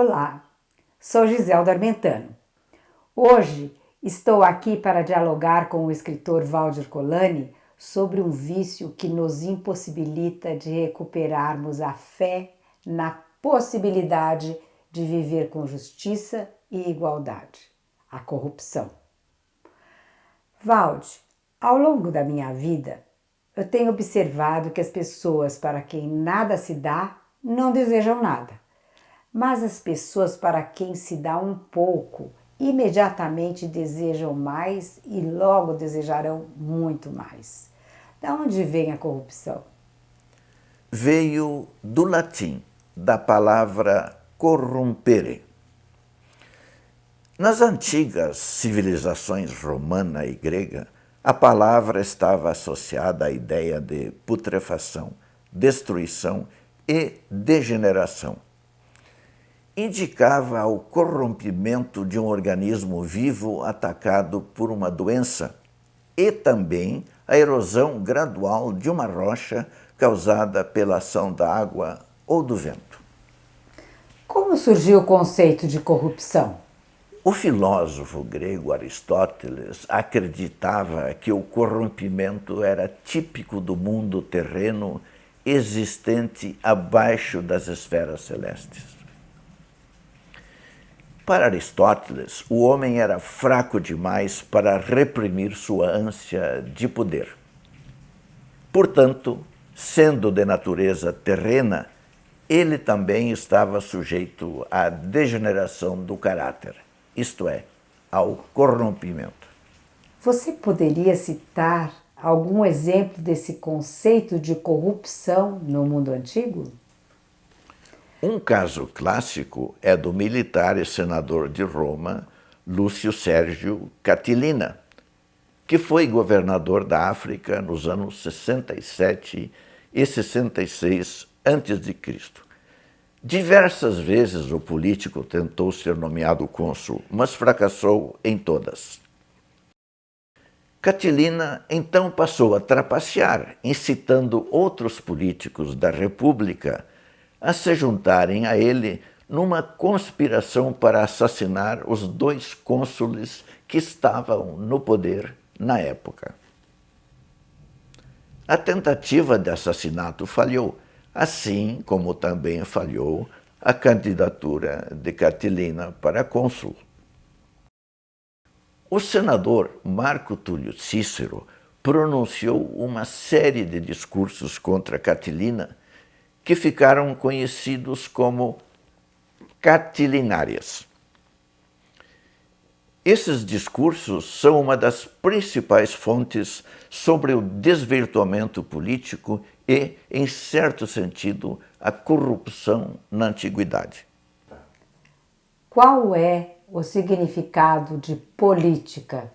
Olá, sou Giselda Armentano. Hoje estou aqui para dialogar com o escritor Valdir Colani sobre um vício que nos impossibilita de recuperarmos a fé na possibilidade de viver com justiça e igualdade, a corrupção. Valdir, ao longo da minha vida, eu tenho observado que as pessoas para quem nada se dá não desejam nada. Mas as pessoas para quem se dá um pouco, imediatamente desejam mais e logo desejarão muito mais. Da onde vem a corrupção? Veio do latim, da palavra corrompere. Nas antigas civilizações romana e grega, a palavra estava associada à ideia de putrefação, destruição e degeneração. Indicava o corrompimento de um organismo vivo atacado por uma doença e também a erosão gradual de uma rocha causada pela ação da água ou do vento. Como surgiu o conceito de corrupção? O filósofo grego Aristóteles acreditava que o corrompimento era típico do mundo terreno existente abaixo das esferas celestes. Para Aristóteles, o homem era fraco demais para reprimir sua ânsia de poder. Portanto, sendo de natureza terrena, ele também estava sujeito à degeneração do caráter, isto é, ao corrompimento. Você poderia citar algum exemplo desse conceito de corrupção no mundo antigo? Um caso clássico é do militar e senador de Roma, Lúcio Sérgio Catilina, que foi governador da África nos anos 67 e 66 a.C. Diversas vezes o político tentou ser nomeado cônsul, mas fracassou em todas. Catilina então passou a trapacear, incitando outros políticos da República a se juntarem a ele numa conspiração para assassinar os dois cônsules que estavam no poder na época. A tentativa de assassinato falhou, assim como também falhou a candidatura de Catilina para cônsul. O senador Marco Túlio Cícero pronunciou uma série de discursos contra Catilina que ficaram conhecidos como catilinárias. Esses discursos são uma das principais fontes sobre o desvirtuamento político e, em certo sentido, a corrupção na antiguidade. Qual é o significado de política?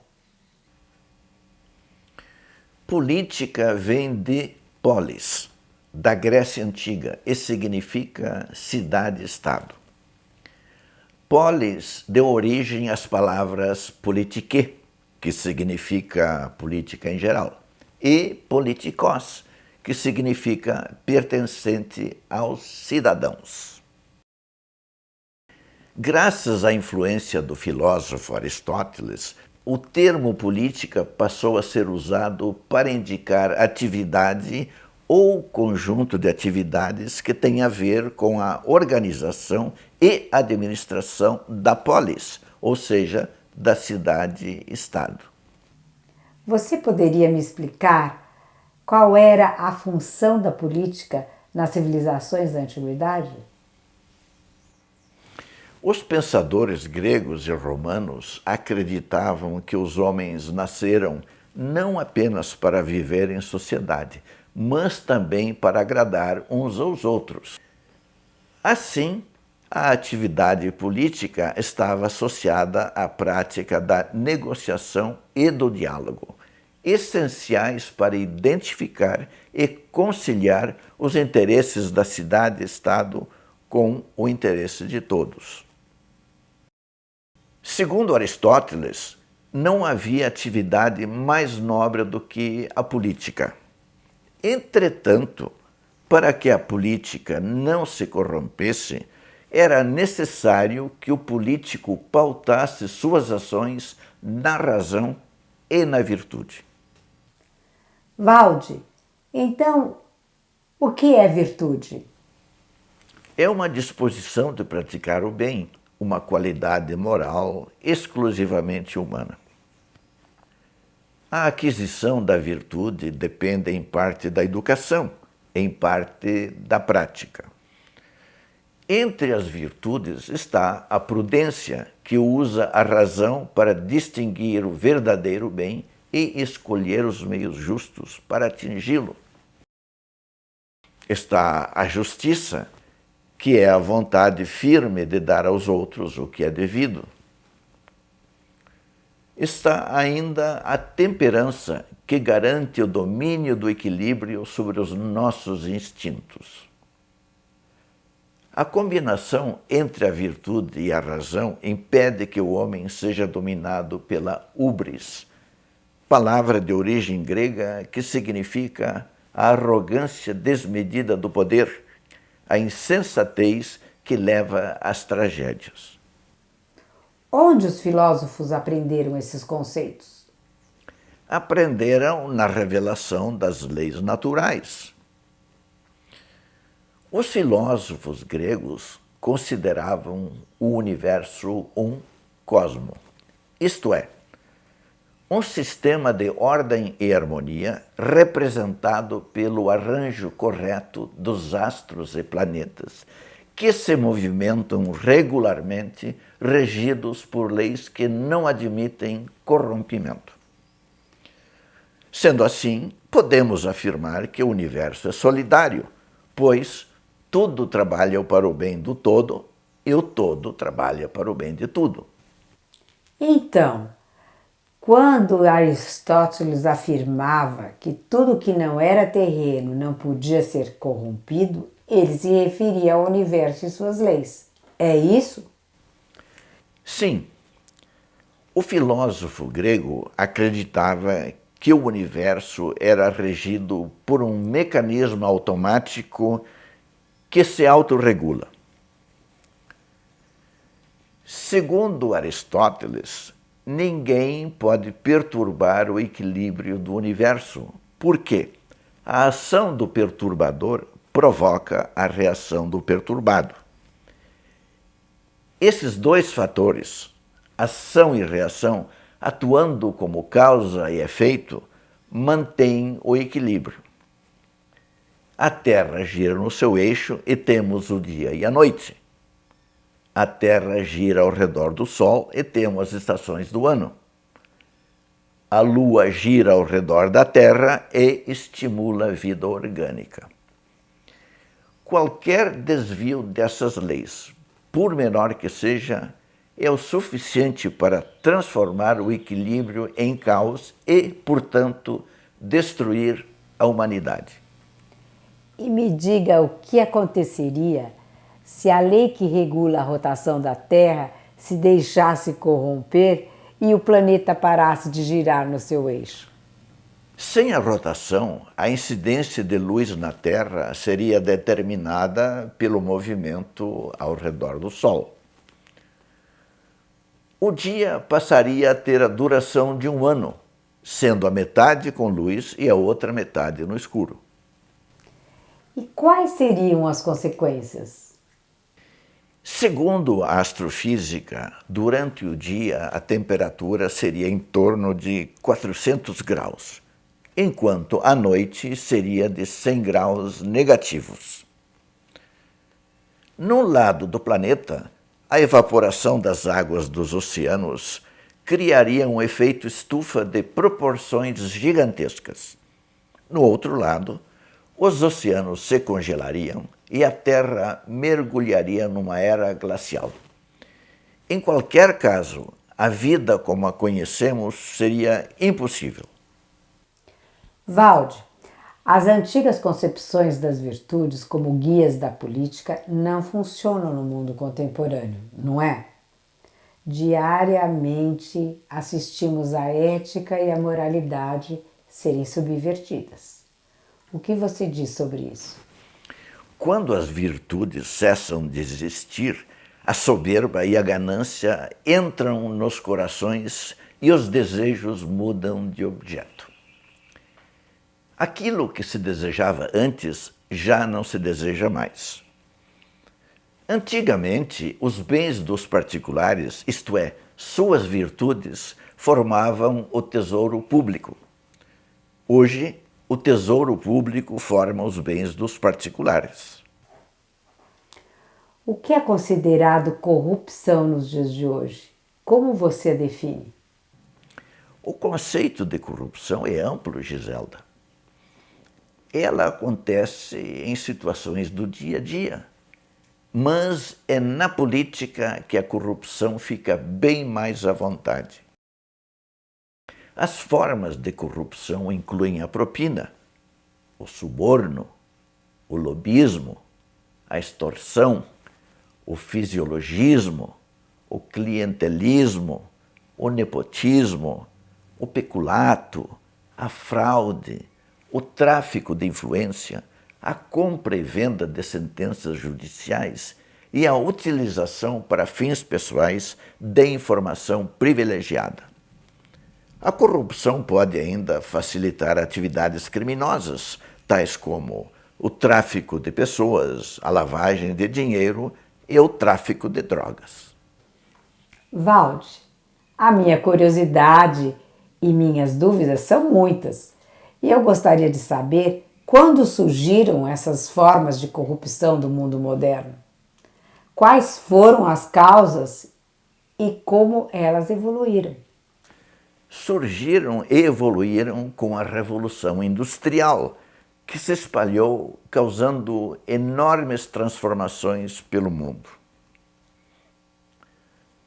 Política vem de polis, da Grécia Antiga, e significa cidade-estado. Polis deu origem às palavras politike, que significa política em geral, e politikos, que significa pertencente aos cidadãos. Graças à influência do filósofo Aristóteles, o termo política passou a ser usado para indicar atividade ou conjunto de atividades que tem a ver com a organização e administração da polis, ou seja, da cidade-estado. Você poderia me explicar qual era a função da política nas civilizações da antiguidade? Os pensadores gregos e romanos acreditavam que os homens nasceram não apenas para viver em sociedade, mas também para agradar uns aos outros. Assim, a atividade política estava associada à prática da negociação e do diálogo, essenciais para identificar e conciliar os interesses da cidade-estado com o interesse de todos. Segundo Aristóteles, não havia atividade mais nobre do que a política. Entretanto, para que a política não se corrompesse, era necessário que o político pautasse suas ações na razão e na virtude. Valde, então, o que é virtude? É uma disposição de praticar o bem, uma qualidade moral exclusivamente humana. A aquisição da virtude depende em parte da educação, em parte da prática. Entre as virtudes está a prudência, que usa a razão para distinguir o verdadeiro bem e escolher os meios justos para atingi-lo. Está a justiça, que é a vontade firme de dar aos outros o que é devido. Está ainda a temperança, que garante o domínio do equilíbrio sobre os nossos instintos. A combinação entre a virtude e a razão impede que o homem seja dominado pela hubris, palavra de origem grega que significa a arrogância desmedida do poder, a insensatez que leva às tragédias. Onde os filósofos aprenderam esses conceitos? Aprenderam na revelação das leis naturais. Os filósofos gregos consideravam o universo um cosmo, isto é, um sistema de ordem e harmonia representado pelo arranjo correto dos astros e planetas, que se movimentam regularmente, regidos por leis que não admitem corrompimento. Sendo assim, podemos afirmar que o universo é solidário, pois tudo trabalha para o bem do todo e o todo trabalha para o bem de tudo. Então, quando Aristóteles afirmava que tudo que não era terreno não podia ser corrompido, ele se referia ao universo e suas leis. É isso? Sim, o filósofo grego acreditava que o universo era regido por um mecanismo automático que se autorregula. Segundo Aristóteles, ninguém pode perturbar o equilíbrio do universo, porque a ação do perturbador provoca a reação do perturbado. Esses dois fatores, ação e reação, atuando como causa e efeito, mantêm o equilíbrio. A Terra gira no seu eixo e temos o dia e a noite. A Terra gira ao redor do Sol e temos as estações do ano. A Lua gira ao redor da Terra e estimula a vida orgânica. Qualquer desvio dessas leis, por menor que seja, é o suficiente para transformar o equilíbrio em caos e, portanto, destruir a humanidade. E me diga o que aconteceria se a lei que regula a rotação da Terra se deixasse corromper e o planeta parasse de girar no seu eixo. Sem a rotação, a incidência de luz na Terra seria determinada pelo movimento ao redor do Sol. O dia passaria a ter a duração de um ano, sendo a metade com luz e a outra metade no escuro. E quais seriam as consequências? Segundo a astrofísica, durante o dia a temperatura seria em torno de 400 graus, enquanto à noite seria de 100 graus negativos. No lado do planeta, a evaporação das águas dos oceanos criaria um efeito estufa de proporções gigantescas. No outro lado, os oceanos se congelariam e a Terra mergulharia numa era glacial. Em qualquer caso, a vida como a conhecemos seria impossível. Valde, as antigas concepções das virtudes como guias da política não funcionam no mundo contemporâneo, não é? Diariamente assistimos a ética e a moralidade serem subvertidas. O que você diz sobre isso? Quando as virtudes cessam de existir, a soberba e a ganância entram nos corações e os desejos mudam de objeto. Aquilo que se desejava antes já não se deseja mais. Antigamente, os bens dos particulares, isto é, suas virtudes, formavam o tesouro público. Hoje, o tesouro público forma os bens dos particulares. O que é considerado corrupção nos dias de hoje? Como você a define? O conceito de corrupção é amplo, Giselda. Ela acontece em situações do dia a dia, mas é na política que a corrupção fica bem mais à vontade. As formas de corrupção incluem a propina, o suborno, o lobismo, a extorsão, o fisiologismo, o clientelismo, o nepotismo, o peculato, a fraude, o tráfico de influência, a compra e venda de sentenças judiciais e a utilização para fins pessoais de informação privilegiada. A corrupção pode ainda facilitar atividades criminosas, tais como o tráfico de pessoas, a lavagem de dinheiro e o tráfico de drogas. Valde, a minha curiosidade e minhas dúvidas são muitas. E eu gostaria de saber quando surgiram essas formas de corrupção do mundo moderno. Quais foram as causas e como elas evoluíram? Surgiram e evoluíram com a Revolução Industrial, que se espalhou, causando enormes transformações pelo mundo.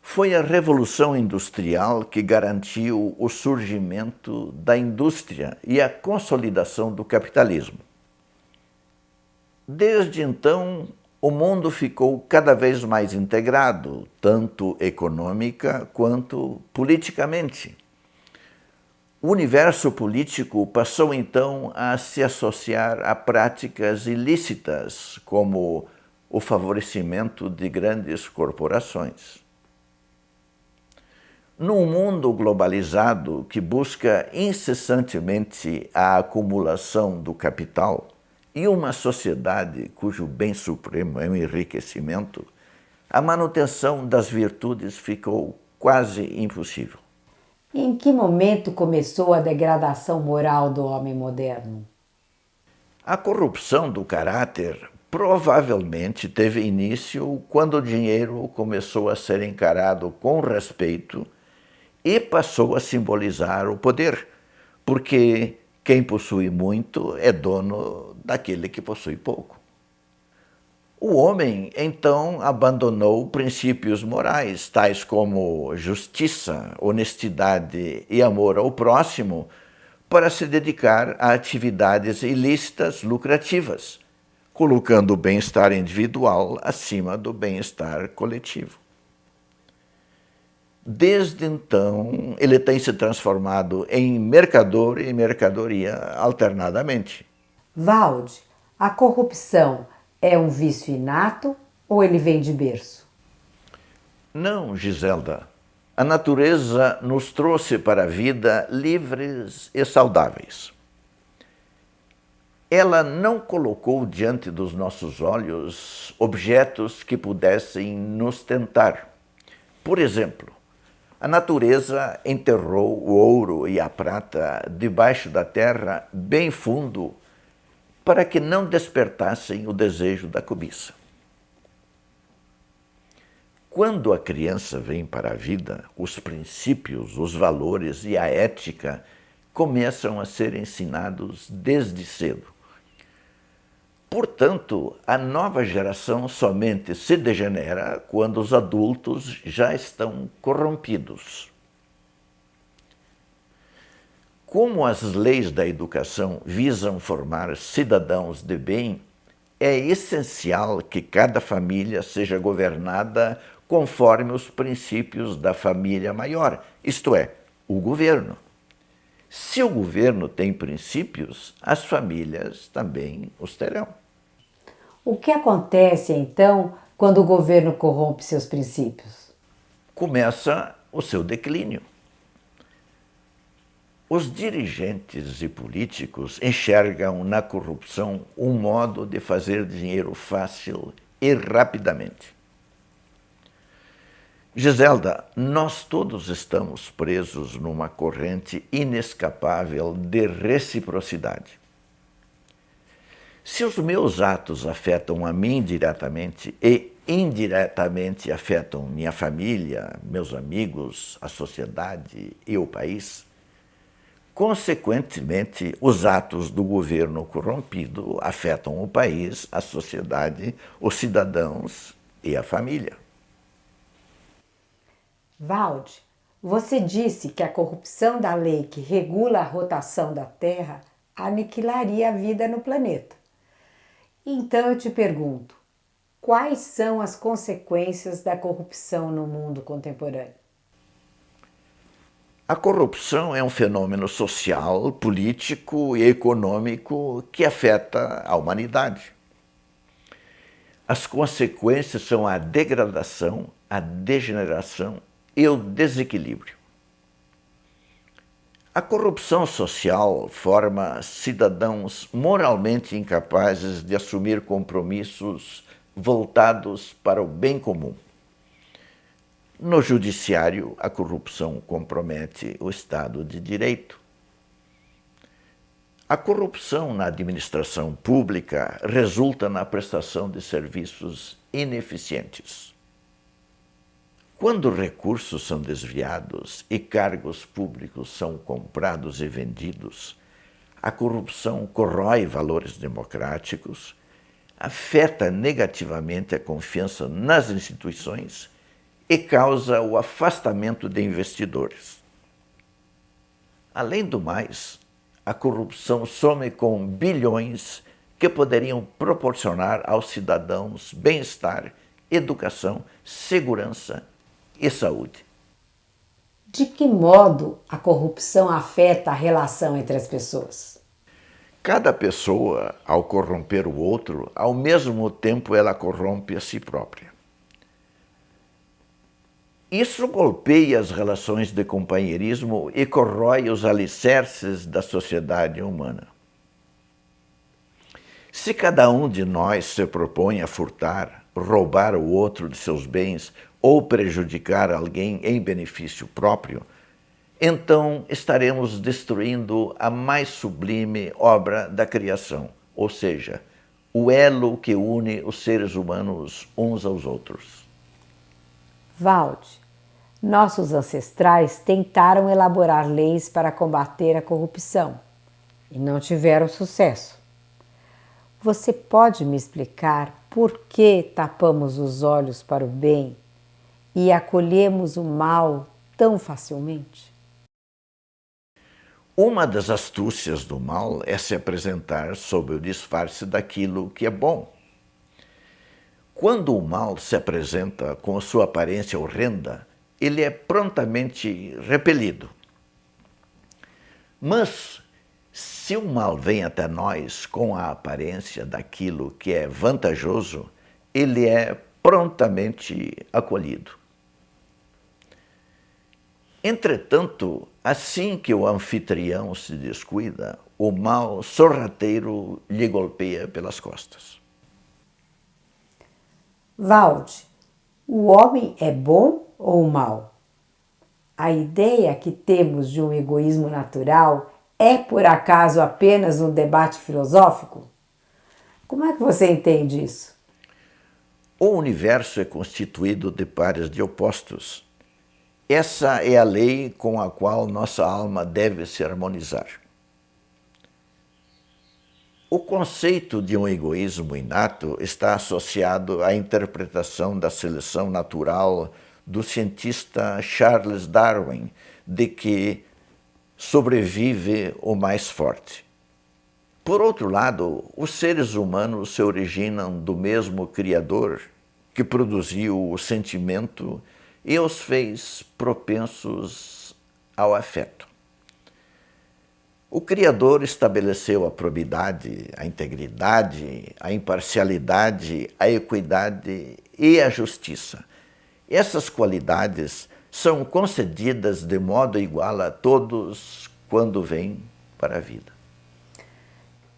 Foi a Revolução Industrial que garantiu o surgimento da indústria e a consolidação do capitalismo. Desde então, o mundo ficou cada vez mais integrado, tanto econômica quanto politicamente. O universo político passou então a se associar a práticas ilícitas, como o favorecimento de grandes corporações. Num mundo globalizado que busca incessantemente a acumulação do capital e uma sociedade cujo bem supremo é o enriquecimento, a manutenção das virtudes ficou quase impossível. Em que momento começou a degradação moral do homem moderno? A corrupção do caráter provavelmente teve início quando o dinheiro começou a ser encarado com respeito e passou a simbolizar o poder, porque quem possui muito é dono daquele que possui pouco. O homem, então, abandonou princípios morais, tais como justiça, honestidade e amor ao próximo, para se dedicar a atividades ilícitas lucrativas, colocando o bem-estar individual acima do bem-estar coletivo. Desde então, ele tem se transformado em mercador e mercadoria alternadamente. Valde, a corrupção é um vício inato ou ele vem de berço? Não, Giselda. A natureza nos trouxe para a vida livres e saudáveis. Ela não colocou diante dos nossos olhos objetos que pudessem nos tentar. Por exemplo, a natureza enterrou o ouro e a prata debaixo da terra bem fundo para que não despertassem o desejo da cobiça. Quando a criança vem para a vida, os princípios, os valores e a ética começam a ser ensinados desde cedo. Portanto, a nova geração somente se degenera quando os adultos já estão corrompidos. Como as leis da educação visam formar cidadãos de bem, é essencial que cada família seja governada conforme os princípios da família maior, isto é, o governo. Se o governo tem princípios, as famílias também os terão. O que acontece, então, quando o governo corrompe seus princípios? Começa o seu declínio. Os dirigentes e políticos enxergam na corrupção um modo de fazer dinheiro fácil e rapidamente. Giselda, nós todos estamos presos numa corrente inescapável de reciprocidade. Se os meus atos afetam a mim diretamente e indiretamente afetam minha família, meus amigos, a sociedade e o país, consequentemente, os atos do governo corrompido afetam o país, a sociedade, os cidadãos e a família. Valde, você disse que a corrupção da lei que regula a rotação da Terra aniquilaria a vida no planeta. Então eu te pergunto, quais são as consequências da corrupção no mundo contemporâneo? A corrupção é um fenômeno social, político e econômico que afeta a humanidade. As consequências são a degradação, a degeneração e o desequilíbrio. A corrupção social forma cidadãos moralmente incapazes de assumir compromissos voltados para o bem comum. No judiciário, a corrupção compromete o Estado de Direito. A corrupção na administração pública resulta na prestação de serviços ineficientes. Quando recursos são desviados e cargos públicos são comprados e vendidos, a corrupção corrói valores democráticos, afeta negativamente a confiança nas instituições e causa o afastamento de investidores. Além do mais, a corrupção some com bilhões que poderiam proporcionar aos cidadãos bem-estar, educação, segurança e saúde. De que modo a corrupção afeta a relação entre as pessoas? Cada pessoa, ao corromper o outro, ao mesmo tempo ela corrompe a si própria. Isso golpeia as relações de companheirismo e corrói os alicerces da sociedade humana. Se cada um de nós se propõe a furtar, roubar o outro de seus bens ou prejudicar alguém em benefício próprio, então estaremos destruindo a mais sublime obra da criação, ou seja, o elo que une os seres humanos uns aos outros. Valde, nossos ancestrais tentaram elaborar leis para combater a corrupção e não tiveram sucesso. Você pode me explicar por que tapamos os olhos para o bem e acolhemos o mal tão facilmente? Uma das astúcias do mal é se apresentar sob o disfarce daquilo que é bom. Quando o mal se apresenta com a sua aparência horrenda, ele é prontamente repelido. Mas, se o mal vem até nós com a aparência daquilo que é vantajoso, ele é prontamente acolhido. Entretanto, assim que o anfitrião se descuida, o mal sorrateiro lhe golpeia pelas costas. Valde, o homem é bom ou mau? A ideia que temos de um egoísmo natural é, por acaso, apenas um debate filosófico? Como é que você entende isso? O universo é constituído de pares de opostos. Essa é a lei com a qual nossa alma deve se harmonizar. O conceito de um egoísmo inato está associado à interpretação da seleção natural do cientista Charles Darwin, de que sobrevive o mais forte. Por outro lado, os seres humanos se originam do mesmo Criador que produziu o sentimento e os fez propensos ao afeto. O Criador estabeleceu a probidade, a integridade, a imparcialidade, a equidade e a justiça. Essas qualidades são concedidas de modo igual a todos quando vêm para a vida.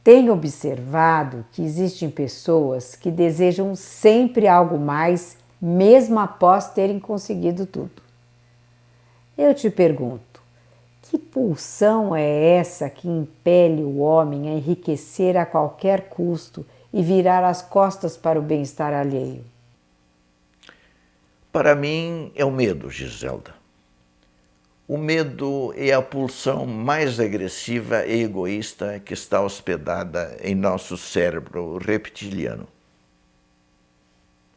Tenho observado que existem pessoas que desejam sempre algo mais, mesmo após terem conseguido tudo. Eu te pergunto, que pulsão é essa que impele o homem a enriquecer a qualquer custo e virar as costas para o bem-estar alheio? Para mim é o medo, Giselda. O medo é a pulsão mais agressiva e egoísta que está hospedada em nosso cérebro reptiliano.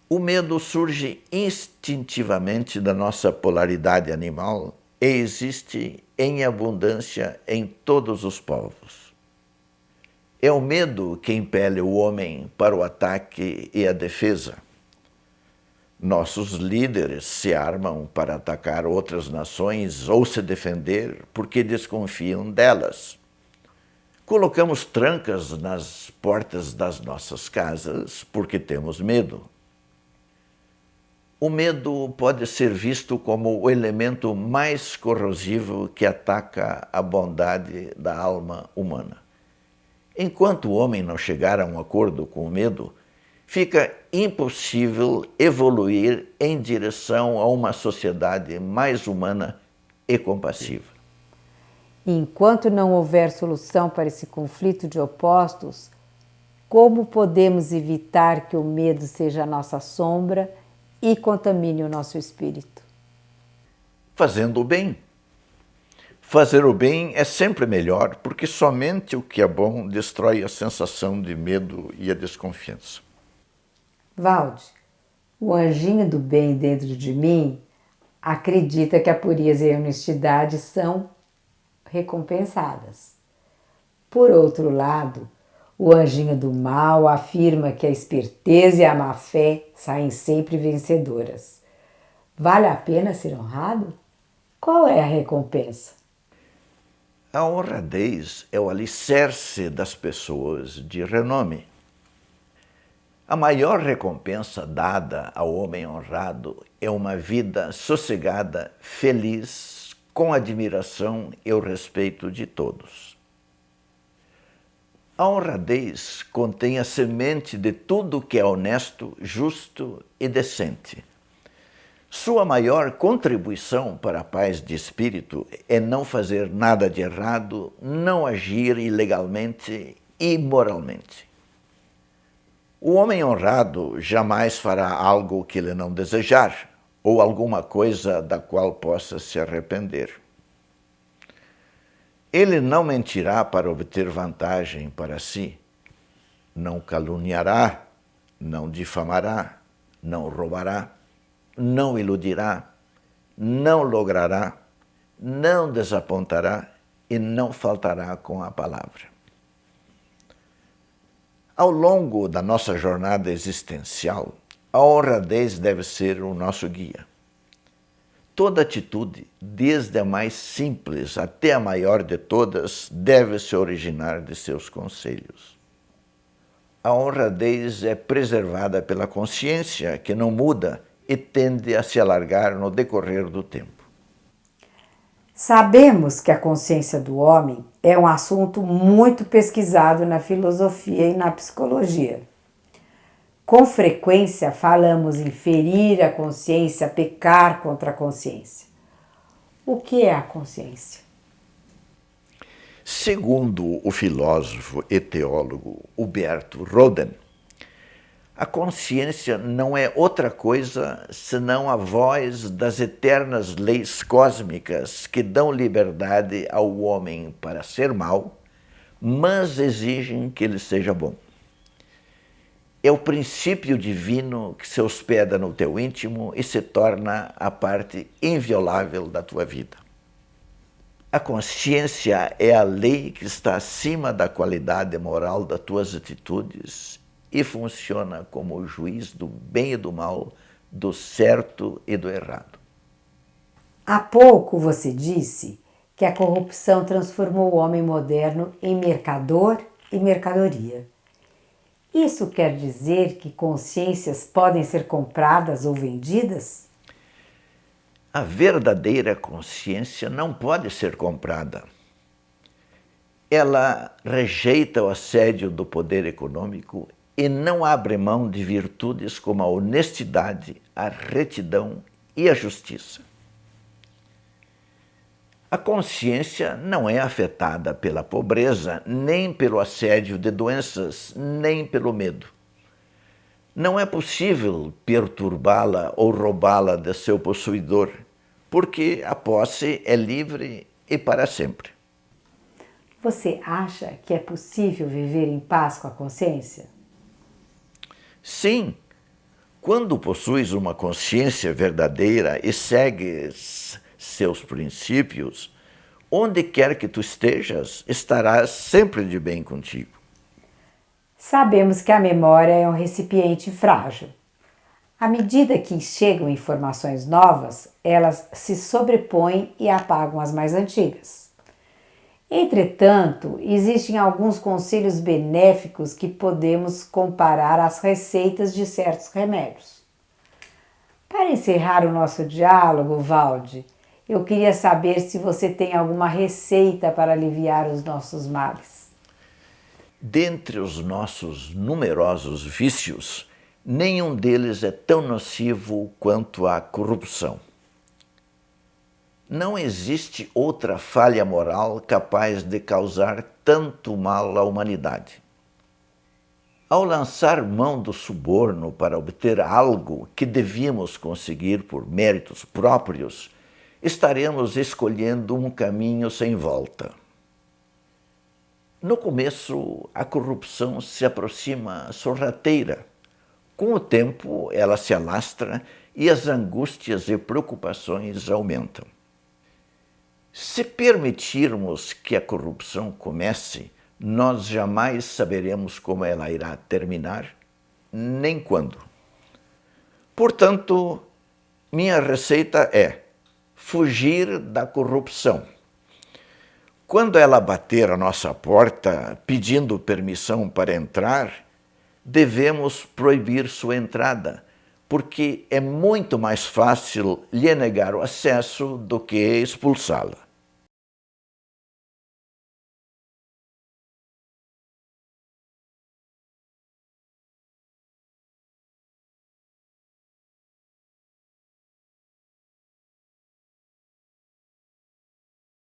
O medo surge instintivamente da nossa polaridade animal e existe em abundância em todos os povos. É o medo que impele o homem para o ataque e a defesa. Nossos líderes se armam para atacar outras nações ou se defender porque desconfiam delas. Colocamos trancas nas portas das nossas casas porque temos medo. O medo pode ser visto como o elemento mais corrosivo que ataca a bondade da alma humana. Enquanto o homem não chegar a um acordo com o medo, fica impossível evoluir em direção a uma sociedade mais humana e compassiva. Enquanto não houver solução para esse conflito de opostos, como podemos evitar que o medo seja a nossa sombra e contamine o nosso espírito? Fazendo o bem. Fazer o bem é sempre melhor, porque somente o que é bom destrói a sensação de medo e a desconfiança. Valde, o anjinho do bem dentro de mim acredita que a pureza e a honestidade são recompensadas. Por outro lado, o anjinho do mal afirma que a esperteza e a má-fé saem sempre vencedoras. Vale a pena ser honrado? Qual é a recompensa? A honradez é o alicerce das pessoas de renome. A maior recompensa dada ao homem honrado é uma vida sossegada, feliz, com admiração e o respeito de todos. A honradez contém a semente de tudo que é honesto, justo e decente. Sua maior contribuição para a paz de espírito é não fazer nada de errado, não agir ilegalmente e imoralmente. O homem honrado jamais fará algo que ele não desejar, ou alguma coisa da qual possa se arrepender. Ele não mentirá para obter vantagem para si, não caluniará, não difamará, não roubará, não iludirá, não logrará, não desapontará e não faltará com a palavra. Ao longo da nossa jornada existencial, a honradez deve ser o nosso guia. Toda atitude, desde a mais simples até a maior de todas, deve se originar de seus conselhos. A honradez é preservada pela consciência, que não muda e tende a se alargar no decorrer do tempo. Sabemos que a consciência do homem é um assunto muito pesquisado na filosofia e na psicologia. Com frequência falamos em ferir a consciência, pecar contra a consciência. O que é a consciência? Segundo o filósofo e teólogo Huberto Roden, a consciência não é outra coisa senão a voz das eternas leis cósmicas que dão liberdade ao homem para ser mau, mas exigem que ele seja bom. É o princípio divino que se hospeda no teu íntimo e se torna a parte inviolável da tua vida. A consciência é a lei que está acima da qualidade moral das tuas atitudes e funciona como o juiz do bem e do mal, do certo e do errado. Há pouco você disse que a corrupção transformou o homem moderno em mercador e mercadoria. Isso quer dizer que consciências podem ser compradas ou vendidas? A verdadeira consciência não pode ser comprada. Ela rejeita o assédio do poder econômico e não abre mão de virtudes como a honestidade, a retidão e a justiça. A consciência não é afetada pela pobreza, nem pelo assédio de doenças, nem pelo medo. Não é possível perturbá-la ou roubá-la de seu possuidor, porque a posse é livre e para sempre. Você acha que é possível viver em paz com a consciência? Sim, quando possuis uma consciência verdadeira e segues seus princípios, onde quer que tu estejas, estarás sempre de bem contigo. Sabemos que a memória é um recipiente frágil. À medida que chegam informações novas, elas se sobrepõem e apagam as mais antigas. Entretanto, existem alguns conselhos benéficos que podemos comparar às receitas de certos remédios. Para encerrar o nosso diálogo, Valde, eu queria saber se você tem alguma receita para aliviar os nossos males. Dentre os nossos numerosos vícios, nenhum deles é tão nocivo quanto a corrupção. Não existe outra falha moral capaz de causar tanto mal à humanidade. Ao lançar mão do suborno para obter algo que devíamos conseguir por méritos próprios, estaremos escolhendo um caminho sem volta. No começo, a corrupção se aproxima sorrateira. Com o tempo, ela se alastra e as angústias e preocupações aumentam. Se permitirmos que a corrupção comece, nós jamais saberemos como ela irá terminar, nem quando. Portanto, minha receita é fugir da corrupção. Quando ela bater à nossa porta pedindo permissão para entrar, devemos proibir sua entrada, porque é muito mais fácil lhe negar o acesso do que expulsá-la.